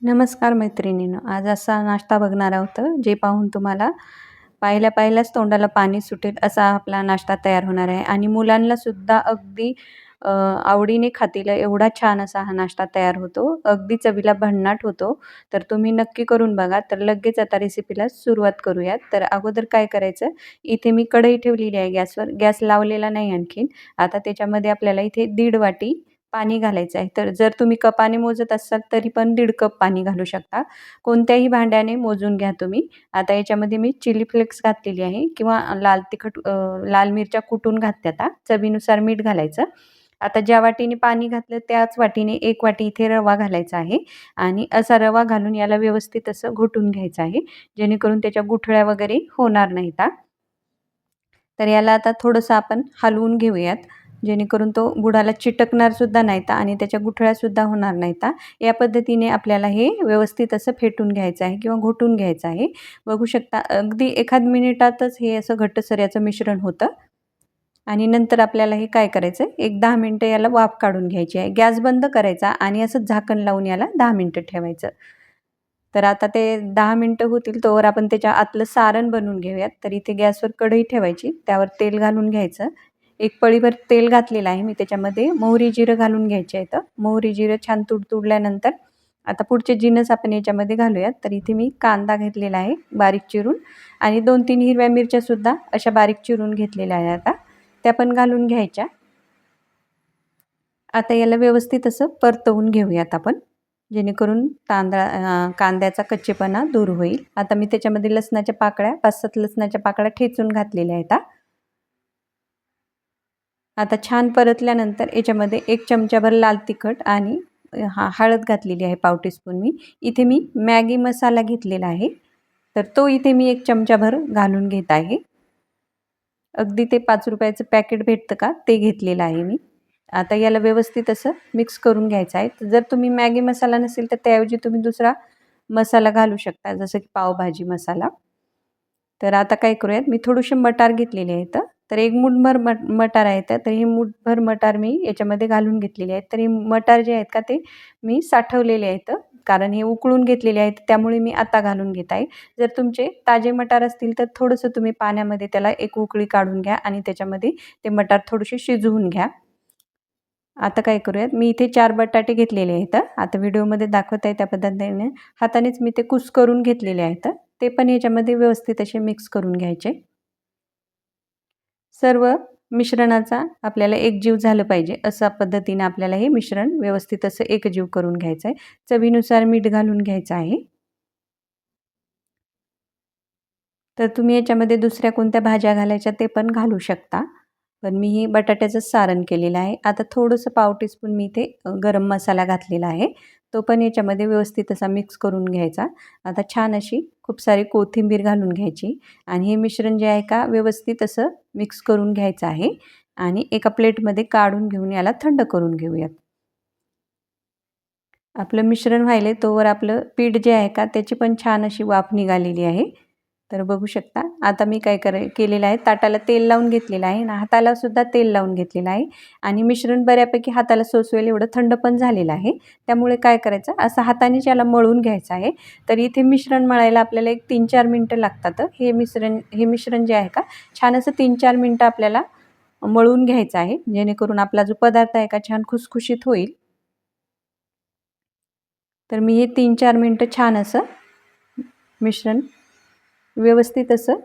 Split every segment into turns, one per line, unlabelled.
नमस्कार मैत्रिणींनो. आज असा नाश्ता बघणार आहोत जे पाहून तुम्हाला पाहिल्याच तोंडाला पाणी सुटेल असा आपला नाश्ता तयार होणार आहे आणि मुलांना सुद्धा अगदी आवडीने खातील एवढा छान असा हा नाश्ता तयार होतो. अगदी चवीला भन्नाट होतो. तर तुम्ही नक्की करून बघा. तर लगेच आता रेसिपीला सुरुवात करूयात. तर अगोदर काय करायचं, इथे मी कढई ठेवलेली आहे गॅसवर. गॅस लावलेला नाही आणखीन. आता त्याच्यामध्ये आपल्याला इथे 1.5 वाटी पाणी घालायचं आहे. तर जर तुम्ही कपाने मोजत असाल तरी पण 1.5 कप पाणी घालू शकता. कोणत्याही भांड्याने मोजून घ्या तुम्ही. आता याच्यामध्ये मी चिली फ्लेक्स घातलेली आहे किंवा लाल तिखट लाल मिरच्या कुटून घातल्यात. चवीनुसार मीठ घालायचं. आता ज्या वाटीने पाणी घातलं त्याच वाटीने 1 वाटी इथे रवा घालायचा आहे आणि असा रवा घालून याला व्यवस्थित असं घोटून घ्यायचं आहे, जेणेकरून त्याच्या गुठळ्या वगैरे होणार नाहीत. तर याला आता थोडंसं आपण हलवून घेऊयात, जेणेकरून तो बुडाला चिटकणार सुद्धा नाहीत आणि त्याच्या गुठळ्या सुद्धा होणार नाहीत. या पद्धतीने आपल्याला हे व्यवस्थित असं फेटून घ्यायचं आहे किंवा घोटून घ्यायचं आहे. बघू शकता अगदी एखाद मिनिटातच हे असं घट्टसर याचं मिश्रण होतं. आणि नंतर आपल्याला हे काय करायचं आहे, एक 10 मिनिटं याला वाफ काढून घ्यायची आहे. गॅस बंद करायचा आणि असं झाकण लावून याला 10 मिनिटं ठेवायचं. तर आता ते 10 मिनिटं होतील तोवर आपण त्याच्या आतलं सारण बनवून घेऊयात. तर इथे गॅसवर कढई ठेवायची, त्यावर तेल घालून घ्यायचं. एक पळीभर तेल घातलेलं आहे मी त्याच्यामध्ये. मोहरी, जिरं घालून घ्यायचे आहेत. मोहरी, जिरं छान तुडतुडल्यानंतर आता पुढचे जिन्नस आपण याच्यामध्ये घालूयात. तर इथे मी कांदा घेतलेला आहे बारीक चिरून आणि 2-3 हिरव्या मिरच्यासुद्धा अशा बारीक चिरून घेतलेल्या आहेत. आता त्या पण घालून घ्यायच्या. आता याला व्यवस्थित असं परतवून घेऊयात आपण, जेणेकरून कांद्याचा कच्चेपणा दूर होईल. आता मी त्याच्यामध्ये लसणाच्या पाकळ्या 5-7 लसणाच्या पाकळ्या ठेचून घातलेल्या आहेत. आता छान परतल्यानंतर याच्यामध्ये 1 चमचाभर लाल तिखट आणि हळद घातलेली आहे पाव टीस्पून मी. इथे मी मॅगी मसाला घेतलेला आहे. तर तो इथे मी 1 चमचाभर घालून घेत आहे. अगदी ते 5 रुपयाचं पॅकेट भेटतं का ते घेतलेलं आहे मी. आता याला व्यवस्थित असं मिक्स करून घ्यायचं आहे. जर तुम्ही मॅगी मसाला नसेल तर त्याऐवजी तुम्ही दुसरा मसाला घालू शकता, जसं की पावभाजी मसाला. तर आता काय करूयात, मी थोडेसे मटार घेतलेले आहेत. तर एक मूठभर मटार आहेत. तर हे मूठभर मटार मी याच्यामध्ये घालून घेतलेले आहेत. तर हे मटार जे आहेत का ते मी साठवलेले आहेत. कारण हे उकळून घेतलेले आहेत त्यामुळे मी आता घालून घेत आहे. जर तुमचे ताजे मटार असतील तर थोडंसं तुम्ही पाण्यामध्ये त्याला एक उकळी काढून घ्या आणि त्याच्यामध्ये ते मटार थोडेसे शिजवून घ्या. आता काय करूयात, मी इथे 4 बटाटे घेतलेले आहेत. आता व्हिडिओमध्ये दाखवत आहे त्या पद्धतीने हातानेच मी ते कुस्करून घेतलेले आहेत. ते पण याच्यामध्ये व्यवस्थित असे मिक्स करून घ्यायचे. सर्व मिश्रणाचा आपल्याला एकजीव झालं पाहिजे अशा पद्धतीने आपल्याला हे मिश्रण व्यवस्थित असं एकजीव करून घ्यायचं आहे. चवीनुसार मीठ घालून घ्यायचं आहे. तर तुम्ही याच्यामध्ये दुसऱ्या कोणत्या भाज्या घालायच्या ते पण घालू शकता. पण मी हे बटाट्याचं सारण केलेलं आहे. आता थोडंसं पाव टीस्पून मी इथे गरम मसाला घातलेला आहे. तो पण याच्यामध्ये व्यवस्थित असा मिक्स करून घ्यायचा. आता छान अशी खूप सारी कोथिंबीर घालून घ्यायची आणि हे मिश्रण जे आहे का व्यवस्थित असं मिक्स करून घ्यायचं आहे आणि एका प्लेटमध्ये काढून घेऊन याला थंड करून घेऊयात. आपलं मिश्रण व्हायले तोवर आपलं पीठ जे आहे का त्याची पण छान अशी वाफ निघालेली आहे. तर बघू शकता. आता मी काय केलेलं आहे, ताटाला तेल लावून घेतलेलं आहे आणि हाताला सुद्धा तेल लावून घेतलेलं आहे आणि मिश्रण बऱ्यापैकी हाताला सोसवेल एवढं थंड पण झालेलं आहे. त्यामुळे काय करायचं, असं हातानेच याला मळून घ्यायचं आहे. तर इथे मिश्रण मळायला आपल्याला एक 3-4 मिनिटं लागतात. हे मिश्रण जे आहे का छान असं 3-4 मिनिटं आपल्याला मळून घ्यायचं आहे, जेणेकरून आपला जो पदार्थ आहे का छान खुसखुशीत होईल. तर मी हे 3-4 मिनिटं छान असं मिश्रण व्यवस्थित असं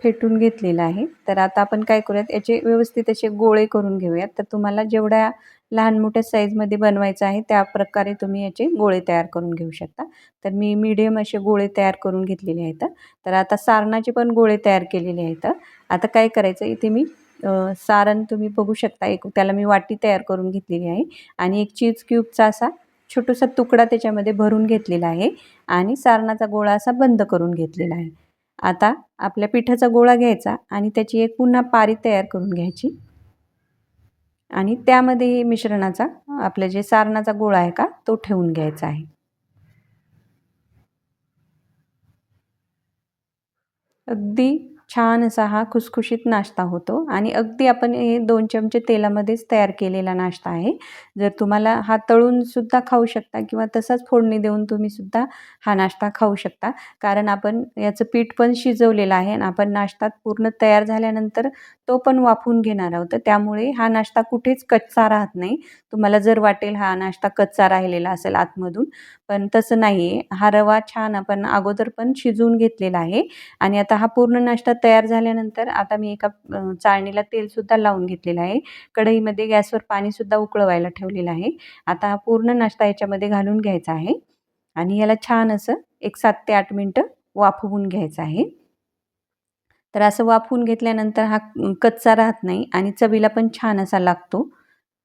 फेटून घेतलेलं आहे. तर आता आपण काय करूयात, याचे व्यवस्थित असे गोळे करून घेऊयात. तर तुम्हाला जेवढ्या लहान मोठ्या साईजमध्ये बनवायचं आहे त्या प्रकारे तुम्ही याचे गोळे तयार करून घेऊ शकता. तर मी मीडियम असे गोळे तयार करून घेतलेले आहेत. तर आता सारणाचे पण गोळे तयार केलेले आहेत. आता काय करायचं, इथे मी सारण तुम्ही बघू शकता, एक त्याला मी वाटी तयार करून घेतलेली आहे आणि एक चीज क्यूबचा असा छोटासा तुकडा त्याच्यामध्ये भरून घेतलेला आहे आणि सारणाचा गोळा असा बंद करून घेतलेला आहे. आता आपल्या पिठाचा गोळा घ्यायचा आणि त्याची एक पुन्हा पारी तयार करून घ्यायची आणि त्यामध्ये हे मिश्रणाचा आपलं जे सारणाचा गोळा आहे का तो ठेवून घ्यायचा आहे. अगदी छान असा हा खुसखुशीत नाश्ता होतो आणि अगदी आपण हे 2 चमचे तेलामध्येच तयार केलेला नाश्ता आहे. जर तुम्हाला हा तळून सुद्धा खाऊ शकता किंवा तसाच फोडणी देऊन तुम्ही सुद्धा हा नाश्ता खाऊ शकता. कारण आपण याचं पीठ पण शिजवलेलं आहे आणि आपण नाश्ता पूर्ण तयार झाल्यानंतर तो पण वाफवून घेणार आहोत. तर त्यामुळे हा नाश्ता कुठेच कच्चा राहत नाही. तुम्हाला जर वाटेल हा नाश्ता कच्चा राहिलेला असेल आतमधून, पण तसं नाहीये. हा रवा छान आपण अगोदर पण शिजवून घेतलेला आहे आणि आता हा पूर्ण नाश्ता तयार झाल्यानंतर आता मी एका चाळणीला तेलसुद्धा लावून घेतलेलं आहे. कढईमध्ये गॅसवर पाणीसुद्धा उकळवायला ठेवलेलं आहे. आता हा पूर्ण नाश्ता याच्यामध्ये घालून घ्यायचा आहे आणि याला छान असं एक 7 ते 8 मिनिटं वाफवून घ्यायचं आहे. तर असं वाफवून घेतल्यानंतर हा कच्चा राहत नाही आणि चवीला पण छान असा लागतो.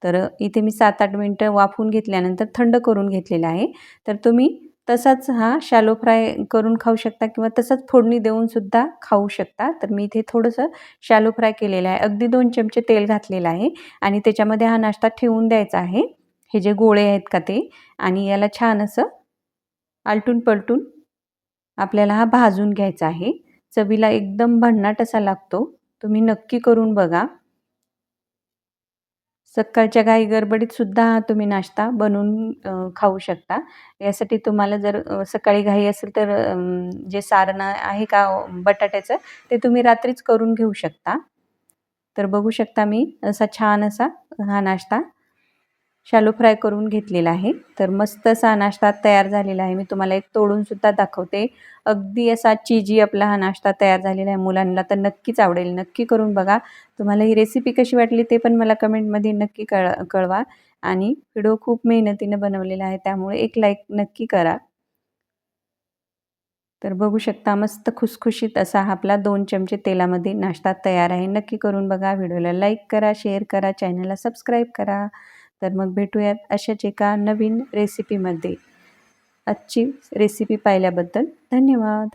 तर इथे मी 7-8 मिनिटं वाफवून घेतल्यानंतर थंड करून घेतलेला आहे. तर तुम्ही तसाच हा शॅलो फ्राय करून खाऊ शकता किंवा तसंच फोडणी देऊन सुद्धा खाऊ शकता. तर मी इथे थोडंसं शॅलो फ्राय केलेलं आहे. अगदी 2 चमचे तेल घातलेलं आहे आणि त्याच्यामध्ये हा नाश्ता ठेवून द्यायचा आहे. हे जे गोळे आहेत का ते आणि याला छान असं आलटून-पलटून आपल्याला हा भाजून घ्यायचा आहे. चवीला एकदम भन्नाट असा लागतो. तुम्ही नक्की करून बघा. सकाळच्या घाई-गडबडीत सुद्धा हा तुम्ही नाश्ता बनवून खाऊ शकता. यासाठी तुम्हाला जर सकाळी घाई असेल तर जे सारण आहे का बटाट्याचं ते तुम्ही रात्रीच करून घेऊ शकता. तर बघू शकता मी असा छान असा हा नाश्ता शॅलो फ्राय करून घेतलेला आहे. तर मस्त असा नाश्ता तयार झालेला आहे. मी तुम्हाला एक तोडून सुद्धा दाखवते. अगदी असा चीजी आपला हा नाश्ता तयार झालेला आहे. मुलांना तर नक्कीच आवडेल. नक्की करून बघा. तुम्हाला ही रेसिपी कशी वाटली ते पण मला कमेंटमध्ये नक्की कळवा आणि व्हिडिओ खूप मेहनतीने बनवलेला आहे त्यामुळे एक लाईक नक्की करा. तर बघू शकता मस्त खुसखुशीत असा हा आपला 2 चमचे तेलामध्ये नाश्ता तयार आहे. नक्की करून बघा. व्हिडिओला लाईक करा, शेअर करा, चॅनलला सबस्क्राईब करा. तर मग भेटूयात अशाच एका नवीन रेसिपीमध्ये. आजची रेसिपी पाहिल्याबद्दल धन्यवाद.